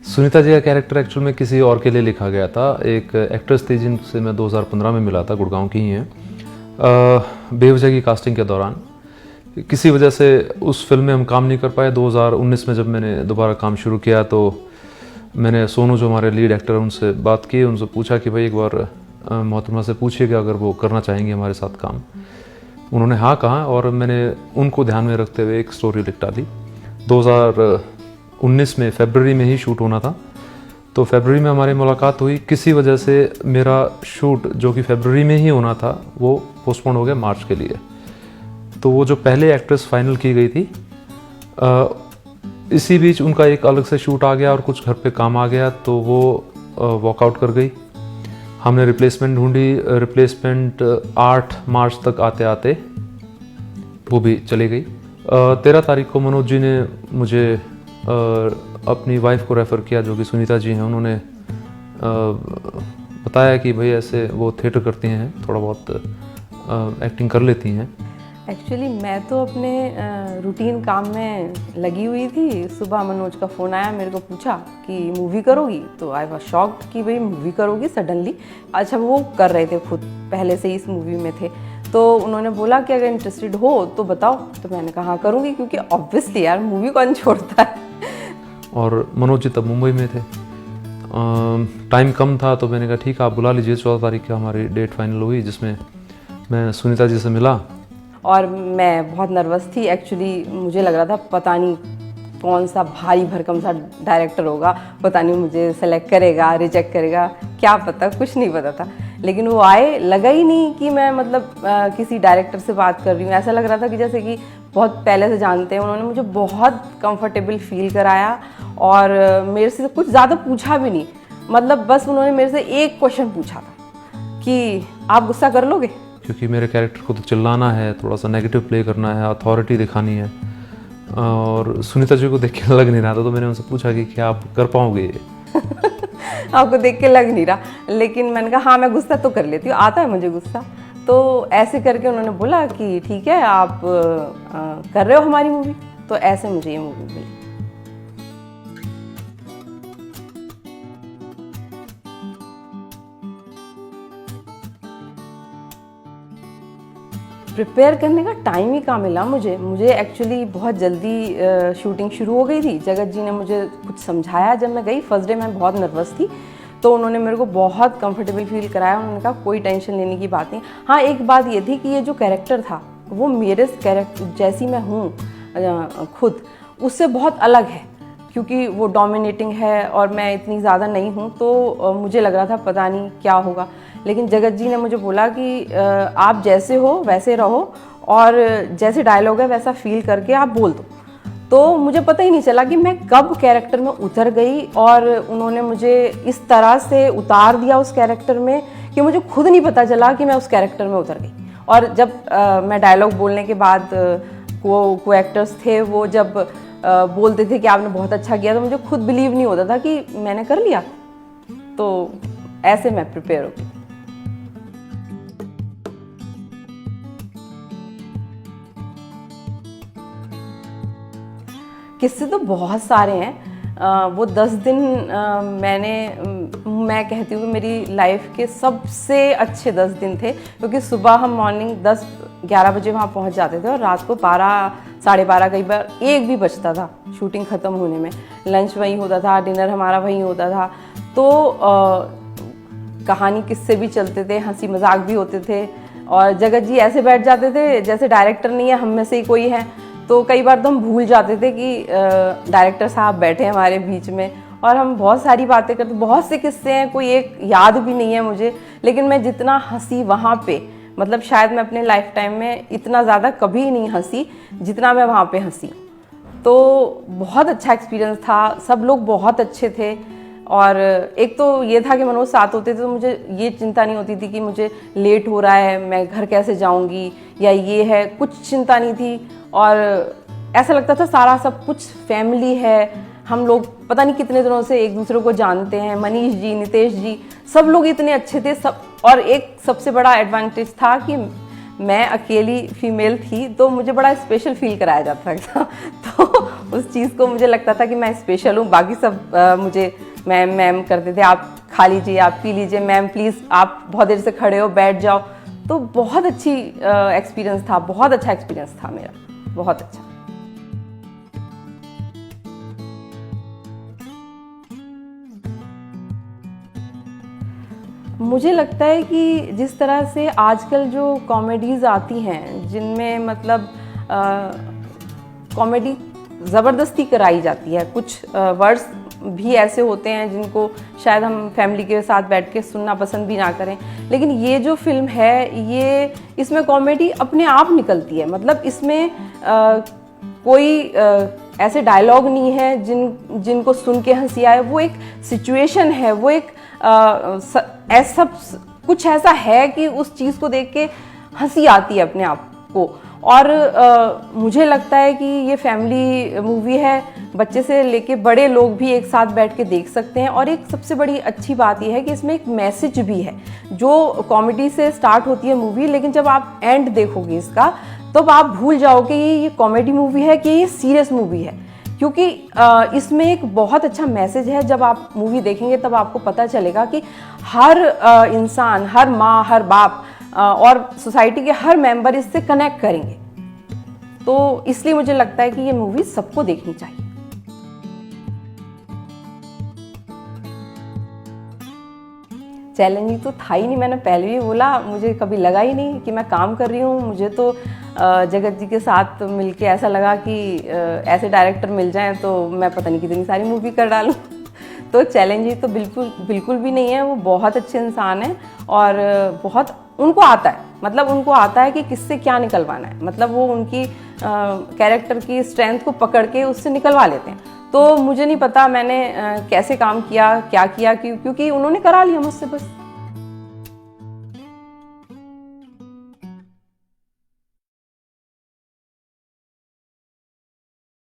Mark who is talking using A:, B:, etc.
A: सुनीता जी का character actual में किसी और के लिए लिखा गया था। एक एक्ट्रेस थी जिनसे मैं 2015 में मिला था, गुड़गांव की ही हैं। बेवजह की कास्टिंग के दौरान किसी वजह से उस फिल्म में हम काम नहीं कर पाए। 2019 में जब मैंने दोबारा काम शुरू किया तो मैंने सोनू जो हमारे लीड एक्टर हैं उनसे बात की, उनसे पूछा कि भाई एक बार मोहतरमा से पूछिएगा अगर वो करना चाहेंगे हमारे साथ काम। उन्होंने हाँ कहा और मैंने उनको ध्यान में रखते हुए एक स्टोरी लिख डाली। 2019 में फरवरी में ही शूट होना था, तो फरवरी में हमारी मुलाकात हुई। किसी वजह से मेरा शूट जो कि फरवरी में ही होना था वो पोस्टपोन हो गया मार्च के लिए। तो वो जो पहले एक्ट्रेस फाइनल की गई थी, इसी बीच उनका एक अलग से शूट आ गया और कुछ घर पे काम आ गया, तो वो वॉकआउट कर गई। हमने रिप्लेसमेंट ढूंढी। रिप्लेसमेंट 8 मार्च तक आते आते वो भी चली गई। 13 तारीख को मनोज जी ने मुझे अपनी वाइफ को रेफ़र किया जो कि सुनीता जी हैं। उन्होंने बताया कि भाई ऐसे वो थिएटर करती हैं, थोड़ा बहुत एक्टिंग कर लेती हैं।
B: एक्चुअली मैं तो अपने रूटीन काम में लगी हुई थी। सुबह मनोज का फ़ोन आया, मेरे को पूछा कि मूवी करोगी, तो आई वाज शॉक्ड कि भाई मूवी करोगी सडनली। अच्छा, वो कर रहे थे खुद, पहले से ही इस मूवी में थे। तो उन्होंने बोला कि अगर इंटरेस्टेड हो तो बताओ। तो मैंने कहा हाँ करूँगी, क्योंकि ऑब्वियसली यार मूवी कौन छोड़ता है। और
A: मनोज जी तब मुंबई में थे, टाइम कम था, तो मैंने कहा ठीक है आप बुला लीजिए। 14 तारीख का हमारी डेट फाइनल हुई जिसमें मैं सुनीता जी से मिला।
B: और मैं बहुत नर्वस थी एक्चुअली। मुझे लग रहा था पता नहीं कौन सा भारी भरकम सा डायरेक्टर होगा, पता नहीं मुझे सेलेक्ट करेगा रिजेक्ट करेगा, क्या पता, कुछ नहीं पता था। लेकिन वो आए, लगा ही नहीं कि मैं मतलब किसी डायरेक्टर से बात कर रही हूँ। ऐसा लग रहा था कि जैसे कि बहुत पहले से जानते हैं। उन्होंने मुझे बहुत कंफर्टेबल फील कराया और मेरे से कुछ ज़्यादा पूछा भी नहीं। मतलब बस उन्होंने मेरे से एक क्वेश्चन पूछा था कि आप गुस्सा कर लोगे,
A: क्योंकि मेरे कैरेक्टर को तो चिल्लाना है, थोड़ा सा नेगेटिव प्ले करना है, अथॉरिटी दिखानी है। और सुनीता जी को देख के लग नहीं रहा था, तो मैंने उनसे पूछा कि क्या आप कर पाओगे ये?
B: आपको देख के लग नहीं रहा, लेकिन मैंने कहा हाँ मैं गुस्सा तो कर लेती हूँ, आता है मुझे गुस्सा। तो ऐसे करके उन्होंने बोला कि ठीक है आप कर रहे हो हमारी मूवी। तो ऐसे मुझे ये मूवी मिली। प्रिपेयर करने का टाइम ही कहाँ मिला मुझे एक्चुअली बहुत जल्दी शूटिंग शुरू हो गई थी। जगत जी ने मुझे कुछ समझाया। जब मैं गई फर्स्ट डे मैं बहुत नर्वस थी, तो उन्होंने मेरे को बहुत कंफर्टेबल फील कराया। उन्होंने कहा कोई टेंशन लेने की बात नहीं। हाँ, एक बात ये थी कि ये जो कैरेक्टर था वो मेरे कैरेक्टर जैसी मैं हूँ खुद, उससे बहुत अलग है, क्योंकि वो डोमिनेटिंग है और मैं इतनी ज़्यादा नहीं हूँ। तो मुझे लग रहा था पता नहीं क्या होगा। लेकिन जगत जी ने मुझे बोला कि आप जैसे हो वैसे रहो और जैसे डायलॉग है वैसा फील करके आप बोल दो। तो मुझे पता ही नहीं चला कि मैं कब कैरेक्टर में उतर गई, और उन्होंने मुझे इस तरह से उतार दिया उस कैरेक्टर में कि मुझे खुद नहीं पता चला कि मैं उस कैरेक्टर में उतर गई। और जब मैं डायलॉग बोलने के बाद को एक्टर्स थे वो जब बोलते थे कि आपने बहुत अच्छा किया, तो मुझे खुद बिलीव नहीं होता था कि मैंने कर लिया। तो ऐसे मैं प्रिपेयर हो गई। किस्से तो बहुत सारे हैं। वो 10 दिन मैं कहती हूँ कि मेरी लाइफ के सबसे अच्छे 10 दिन थे, क्योंकि सुबह हम मॉर्निंग 10-11 बजे वहाँ पहुँच जाते थे और रात को 12 साढ़े 12 कई बार 1 भी बजता था शूटिंग ख़त्म होने में। लंच वहीं होता था, डिनर हमारा वहीं होता था। तो कहानी किस्से भी चलते थे, हंसी मजाक भी होते थे। और जगत जी ऐसे बैठ जाते थे जैसे डायरेक्टर नहीं है, हम में से ही कोई है। तो कई बार तो हम भूल जाते थे कि डायरेक्टर साहब बैठे हैं हमारे बीच में, और हम बहुत सारी बातें करते। बहुत से किस्से हैं, कोई एक याद भी नहीं है मुझे, लेकिन मैं जितना हंसी वहाँ पे, मतलब शायद मैं अपने लाइफ टाइम में इतना ज़्यादा कभी नहीं हंसी जितना मैं वहाँ पे हंसी। तो बहुत अच्छा एक्सपीरियंस था, सब लोग बहुत अच्छे थे। और एक तो ये था कि मनोज साथ होते थे तो मुझे ये चिंता नहीं होती थी कि मुझे लेट हो रहा है, मैं घर कैसे जाऊंगी, या ये है, कुछ चिंता नहीं थी। और ऐसा लगता था सारा सब कुछ फैमिली है, हम लोग पता नहीं कितने दिनों से एक दूसरे को जानते हैं, मनीष जी, नितेश जी, सब लोग इतने अच्छे थे सब। और एक सबसे बड़ा एडवांटेज था कि मैं अकेली फीमेल थी, तो मुझे बड़ा स्पेशल फील कराया जाता था। तो उस चीज़ को मुझे लगता था कि मैं स्पेशल हूँ। बाकी सब मुझे मैम मैम करते थे, आप खा लीजिए, आप पी लीजिए, मैम प्लीज़ आप बहुत देर से खड़े हो, बैठ जाओ। तो बहुत अच्छी एक्सपीरियंस था, बहुत अच्छा एक्सपीरियंस था मेरा, बहुत अच्छा। मुझे लगता है कि जिस तरह से आजकल जो कॉमेडीज़ आती हैं, जिनमें मतलब कॉमेडी ज़बरदस्ती कराई जाती है, कुछ वर्ड्स भी ऐसे होते हैं जिनको शायद हम फैमिली के साथ बैठ के सुनना पसंद भी ना करें, लेकिन ये जो फिल्म है, ये इसमें कॉमेडी अपने आप निकलती है। मतलब इसमें कोई ऐसे डायलॉग नहीं है जिनको सुन के हंसी आए। वो एक सिचुएशन है, वो एक ऐसा कुछ ऐसा है कि उस चीज़ को देख के हंसी आती है अपने आप को। और मुझे लगता है कि ये फैमिली मूवी है, बच्चे से लेके बड़े लोग भी एक साथ बैठ के देख सकते हैं। और एक सबसे बड़ी अच्छी बात यह है कि इसमें एक मैसेज भी है। जो कॉमेडी से स्टार्ट होती है मूवी, लेकिन जब आप एंड देखोगे इसका, तब आप भूल जाओगे ये कॉमेडी मूवी है कि ये सीरियस मूवी है, क्योंकि इसमें एक बहुत अच्छा मैसेज है। जब आप मूवी देखेंगे तब आपको पता चलेगा कि हर इंसान, हर माँ, हर बाप और सोसाइटी के हर मेंबर इससे कनेक्ट करेंगे। तो इसलिए मुझे लगता है कि ये मूवी सबको देखनी चाहिए। चैलेंजिंग तो था ही नहीं, मैंने पहले भी बोला, मुझे कभी लगा ही नहीं कि मैं काम कर रही हूँ। मुझे तो जगत जी के साथ मिलके ऐसा लगा कि ऐसे डायरेक्टर मिल जाएं तो मैं पता नहीं कितनी सारी मूवी कर डालूं। तो चैलेंजिंग तो बिल्कुल भी नहीं है। वो बहुत अच्छे इंसान हैं और बहुत उनको आता है, मतलब उनको आता है कि किससे क्या निकलवाना है। मतलब वो उनकी कैरेक्टर की स्ट्रेंथ को पकड़ के उससे निकलवा लेते हैं। तो मुझे नहीं पता मैंने कैसे काम किया, क्या किया, क्योंकि उन्होंने करा लिया मुझसे बस।